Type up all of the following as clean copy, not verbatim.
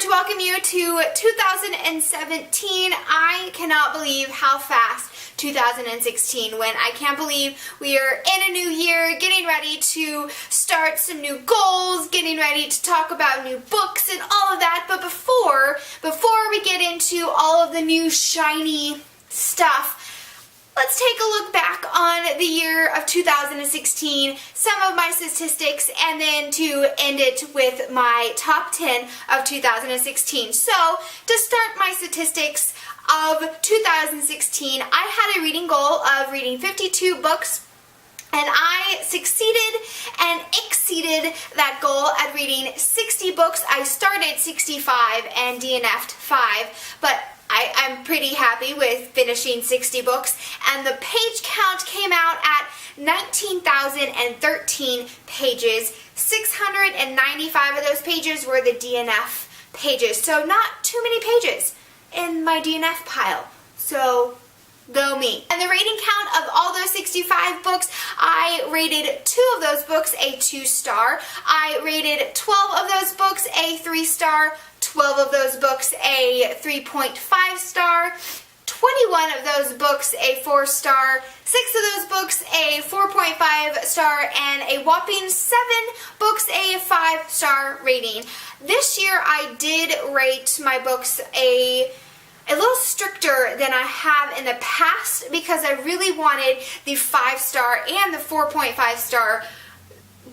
to welcome you to 2017. I cannot believe how fast 2016 went. I can't believe we are in a new year, getting ready to start some new goals, getting ready to talk about new books and all of that. But before we get into all of the new shiny stuff, let's take a look back on the year of 2016, some of my statistics, and then to end it with my top 10 of 2016. So, to start my statistics of 2016, I had a reading goal of reading 52 books, and I succeeded and exceeded that goal at reading 60 books. I started 65 and DNF'd 5, but I'm pretty happy with finishing 60 books, and the page count came out at 19,013 pages. 695 of those pages were the DNF pages, so not too many pages in my DNF pile. So go me. And the rating count of all those 65 books, I rated 2 of those books a 2-star. I rated 12 of those books a 3-star. 12 of those books a 3.5-star, 21 of those books a 4-star, 6 of those books a 4.5-star, and a whopping 7 books a 5-star rating. This year I did rate my books a little stricter than I have in the past because I really wanted the 5-star and the 4.5-star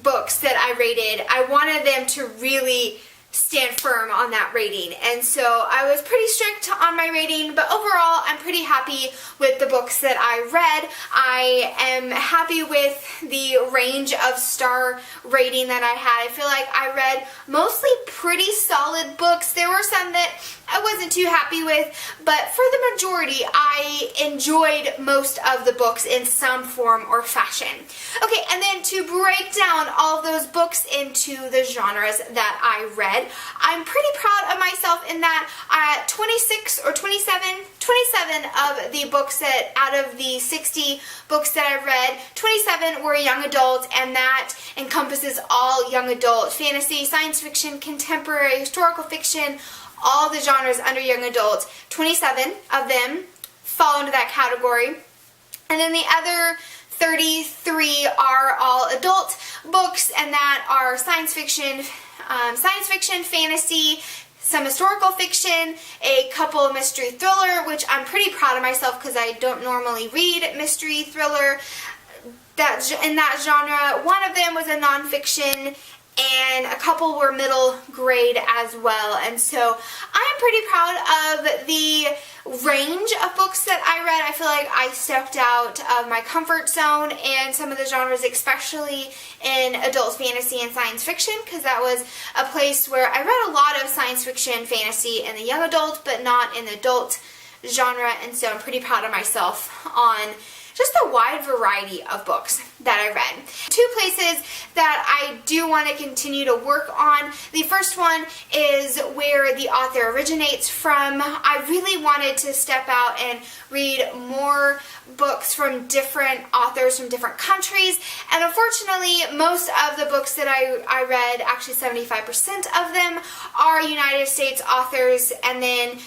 books that I rated. I wanted them to really stand firm on that rating, and so I was pretty strict on my rating, but overall I'm pretty happy with the books that I read. I am happy with the range of star rating that I had. I feel like I read mostly pretty solid books. There were some that I wasn't too happy with, but for the majority I enjoyed most of the books in some form or fashion. Okay, and then to break down all of those books into the genres that I read, I'm pretty proud of myself in that 27 of the books that out of the 60 books that I read, 27 were young adult, and that encompasses all young adult fantasy, science fiction, contemporary, historical fiction, all the genres under young adult. 27 of them fall into that category. And then the other 33 are all adult books, and that are science fiction, fantasy, some historical fiction, a couple mystery thriller, which I'm pretty proud of myself because I don't normally read mystery thriller in that genre. One of them was a nonfiction, and a couple were middle grade as well. And so I'm pretty proud of the range of books that I read. I feel like I stepped out of my comfort zone in some of the genres, especially in adult fantasy and science fiction, because that was a place where I read a lot of science fiction, fantasy in the young adult, but not in the adult genre. And so I'm pretty proud of myself on just a wide variety of books that I read. 2 places that I do want to continue to work on. The first one is where the author originates from. I really wanted to step out and read more books from different authors from different countries, and unfortunately most of the books that I read, actually 75% of them, are United States authors, and then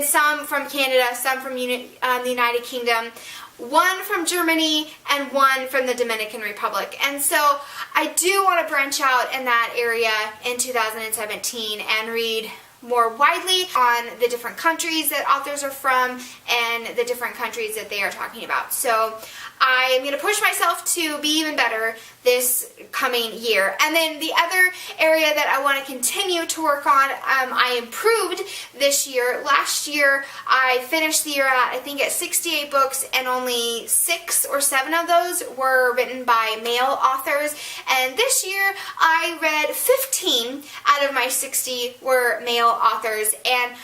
some from Canada, some from the United Kingdom, one from Germany, and one from the Dominican Republic. And so I do want to branch out in that area in 2017 and read more widely on the different countries that authors are from and the different countries that they are talking about. So I am going to push myself to be even better this coming year. And then the other area that I want to continue to work on, I improved this year. Last year I finished the year at 68 books, and only 6 or 7 of those were written by male authors. And this year I read 15 out of my 60 were male authors, and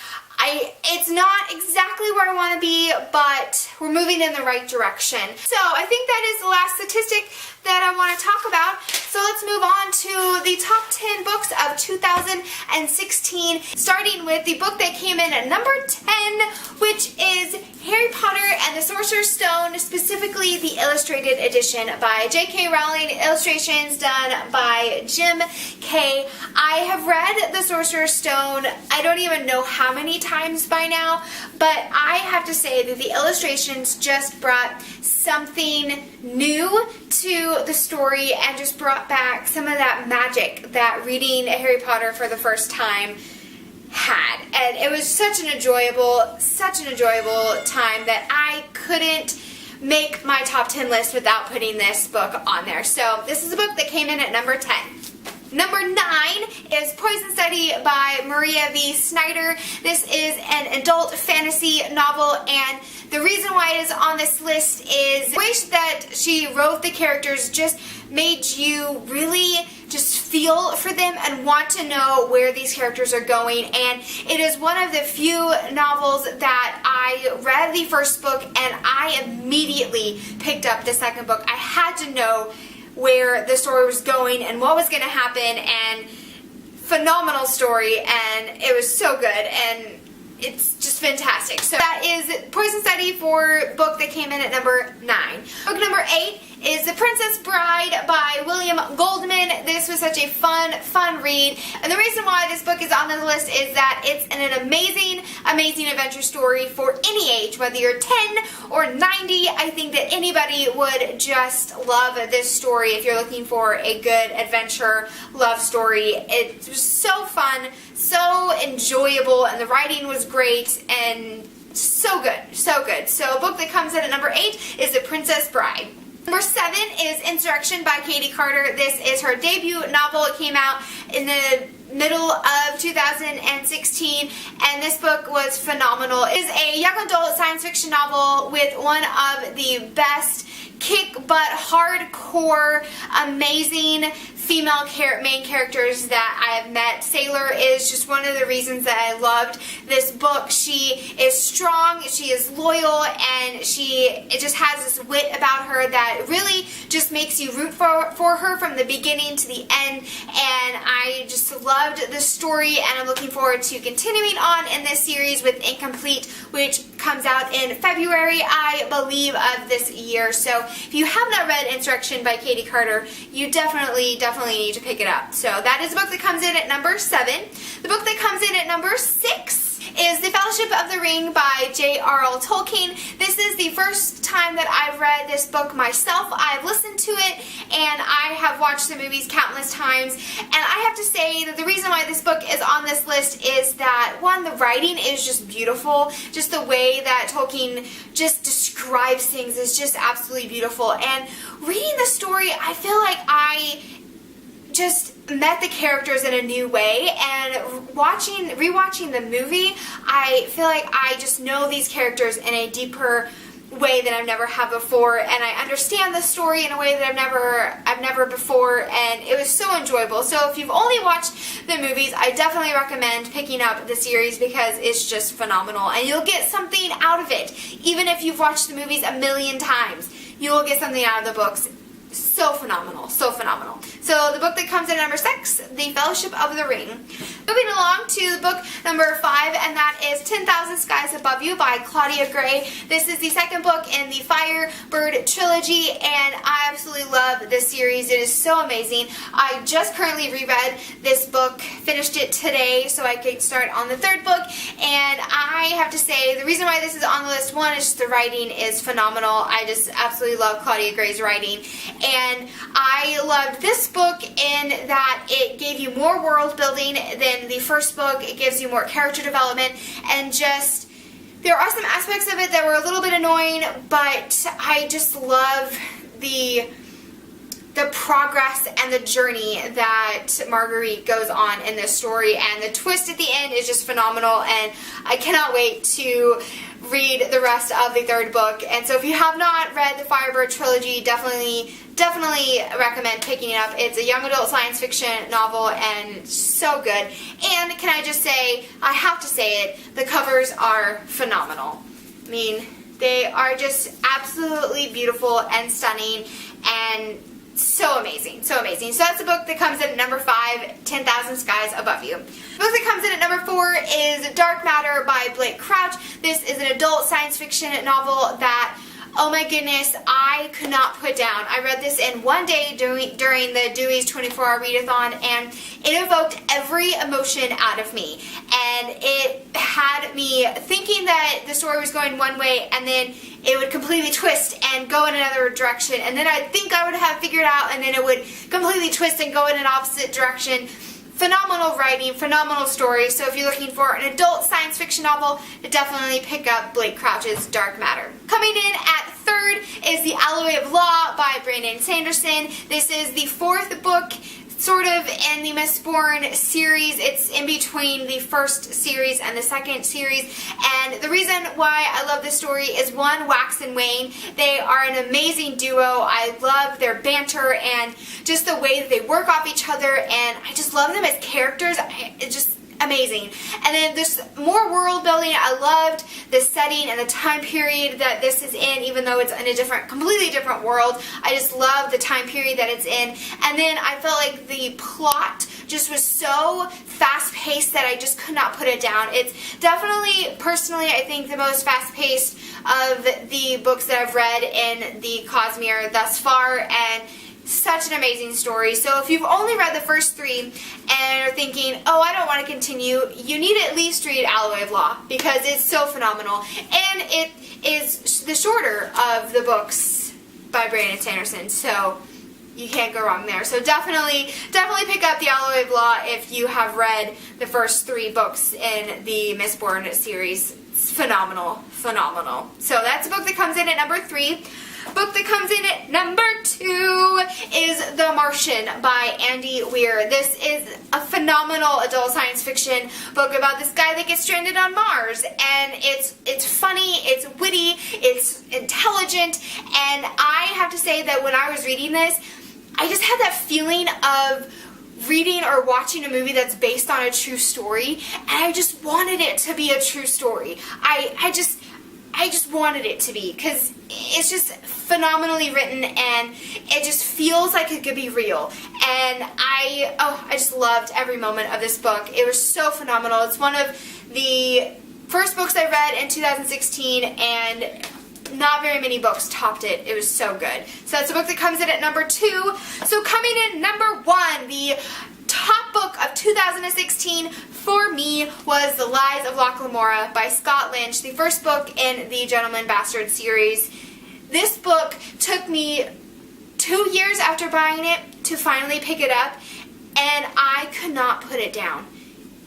it's not exactly where I want to be, but we're moving in the right direction. So I think that is the last statistic that I want to talk about. So let's move on to the top 10 books of 2016. 2016, starting with the book that came in at number 10, which is Harry Potter and the Sorcerer's Stone, specifically the illustrated edition by J.K. Rowling, illustrations done by Jim Kay. I have read the Sorcerer's Stone, I don't even know how many times by now, but I have to say that the illustrations just brought something new to the story and just brought back some of that magic that reading Harry Potter for the first time had. And it was such an enjoyable time that I couldn't make my top 10 list without putting this book on there. So this is a book that came in at number 10. Number 9 is Poison Study by Maria V. Snyder. This is an adult fantasy novel, and the reason why it is on this list is the way that she wrote the characters just made you really just feel for them and want to know where these characters are going. And it is one of the few novels that I read the first book and I immediately picked up the second book. I had to know where the story was going and what was going to happen, and phenomenal story, and it was so good, and it's just fantastic. So that is Poison Study for book that came in at number 9. Book number 8 is The Princess Bride by William Goldman. This was such a fun read, and the reason why this book is on the list is that it's an amazing adventure story for any age, whether you're 10 or 90. I think that anybody would just love this story if you're looking for a good adventure love story. It was so fun, so enjoyable, and the writing was great and so good. So a book that comes in at number 8 is The Princess Bride. Number 7 is Insurrection by Katie Carter. This is her debut novel. It came out in the middle of 2016, and this book was phenomenal. It is a young adult science fiction novel with one of the best kick-butt, hardcore, amazing female main characters that I have met. Sailor is just one of the reasons that I loved this book. She is strong, she is loyal, and it just has this wit about her that really just makes you root for her from the beginning to the end. And I just loved the story, and I'm looking forward to continuing on in this series with Incomplete, which comes out in February, I believe, of this year. So if you have not read Insurrection by Katie Carter, you definitely need to pick it up. So that is a book that comes in at number 7. The book that comes in at number 6 is The Fellowship of the Ring by Jarl Tolkien. This is the first time that I've read this book myself. I've listened to it and I have watched the movies countless times, and I have to say that the reason why this book is on this list is that, one, the writing is just beautiful. Just the way that Tolkien just describes things is just absolutely beautiful, and reading the story, I feel like I just met the characters in a new way, and rewatching the movie, I feel like I just know these characters in a deeper way than I've never had before, and I understand the story in a way that I've never before, and it was so enjoyable. So if you've only watched the movies, I definitely recommend picking up the series because it's just phenomenal, and you'll get something out of it. Even if you've watched the movies a million times, you will get something out of the books. So phenomenal, so phenomenal. So the book that comes in at number 6, The Fellowship of the Ring. Moving along to book number 5, and that is 10,000 Skies Above You by Claudia Gray. This is the second book in the Firebird trilogy, and I absolutely love this series. It is so amazing. I just currently reread this book, finished it today so I could start on the third book, and I have to say the reason why this is on the list, one, is just the writing is phenomenal. I just absolutely love Claudia Gray's writing, and I loved this book in that it gave you more world building than the first book. It gives you more character development, and just there are some aspects of it that were a little bit annoying, but I just love the progress and the journey that Marguerite goes on in this story, and the twist at the end is just phenomenal, and I cannot wait to read the rest of the third book. And so if you have not read the Firebird trilogy, definitely recommend picking it up. It's a young adult science fiction novel and so good. And can I just say, I have to say it, the covers are phenomenal. I mean, they are just absolutely beautiful and stunning and so amazing, so amazing. So that's a book that comes in at number 5, 10,000 Skies Above You. The book that comes in at number 4 is Dark Matter by Blake Crouch. This is an adult science fiction novel that, oh my goodness, I could not put down. I read this in one day during the Dewey's 24-hour readathon, and it evoked every emotion out of me. And it had me thinking that the story was going one way, and then it would completely twist and go in another direction. And then I'd think I would have figured out, and then it would completely twist and go in an opposite direction. Phenomenal writing, phenomenal story. So if you're looking for an adult science fiction novel, definitely pick up Blake Crouch's Dark Matter. Coming in at 3rd is The Alleyway of Law by Brandon Sanderson. This is the 4th book, sort of, in the Mistborn series. It's in between the first series and the second series. And the reason why I love this story is, one, Wax and Wayne. They are an amazing duo. I love their banter and just the way that they work off each other, and I just love them as characters. It's just amazing. And then there's more world building. I loved the setting and the time period that this is in, even though it's in a completely different world. I just love the time period that it's in. And then I felt like the plot just was so fast-paced that I just could not put it down. It's definitely, personally, I think the most fast-paced of the books that I've read in the Cosmere thus far, and such an amazing story. So if you've only read the first 3 and are thinking, oh, I don't want to continue, you need to at least read Alleyway of Law, because it's so phenomenal. And it is the shorter of the books by Brandon Sanderson, so you can't go wrong there. So definitely pick up The Alleyway of Law if you have read the first 3 books in the Mistborn series. It's phenomenal, phenomenal. So that's a book that comes in at number 3. Book that comes in at number 2 is The Martian by Andy Weir. This is a phenomenal adult science fiction book about this guy that gets stranded on Mars, and it's funny, it's witty, it's intelligent, and I have to say that when I was reading this, I just had that feeling of reading or watching a movie that's based on a true story, and I just wanted it to be a true story. I just wanted it to be, because it's just phenomenally written, and it just feels like it could be real. And I just loved every moment of this book. It was so phenomenal. It's one of the first books I read in 2016, and not very many books topped it. It was so good. So that's a book that comes in at number 2. So coming in number 1, the top book of 2016 for me was The Lies of Locke Lamora by Scott Lynch, the first book in the Gentleman Bastard series. This book took me 2 years after buying it to finally pick it up, and I could not put it down.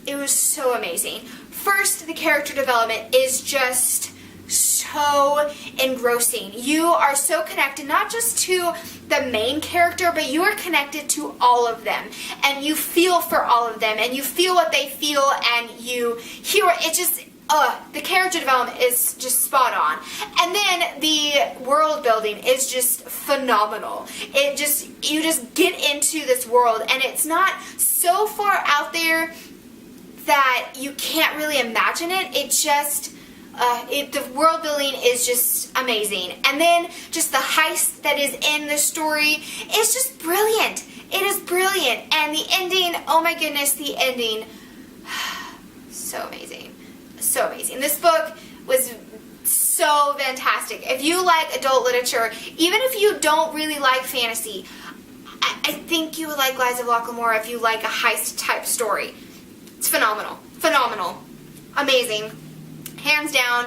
It was so amazing. First, the character development is just so engrossing. You are so connected, not just to the main character, but you are connected to all of them, and you feel for all of them, and you feel what they feel, and you hear it. Just the character development is just spot on. And then the world building is just phenomenal. You just get into this world, and it's not so far out there that you can't really imagine it. It just the world building is just amazing. And then just the heist that is in the story is just brilliant. It is brilliant. And the ending, oh my goodness, the ending, so amazing. So amazing. This book was so fantastic. If you like adult literature, even if you don't really like fantasy, I think you would like Lies of Locke Lamora if you like a heist type story. It's phenomenal. Phenomenal. Amazing. Hands down,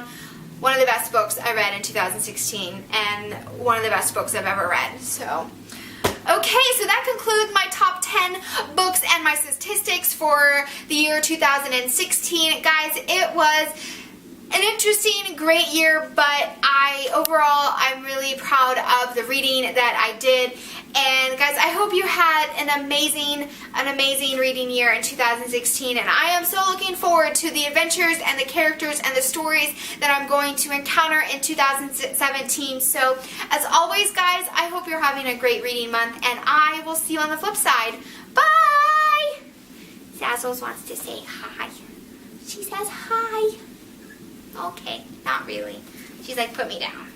one of the best books I read in 2016, and one of the best books I've ever read. So, okay, so that concludes my top 10 books and my statistics for the year 2016. Guys, it was an interesting, great year, but overall, I'm really proud of the reading that I did. And guys, I hope you had an amazing reading year in 2016, and I am so looking forward to the adventures and the characters and the stories that I'm going to encounter in 2017. So, as always, guys, I hope you're having a great reading month, and I will see you on the flip side. Bye! Zazzles wants to say hi. She says hi. Okay, not really. She's like, put me down.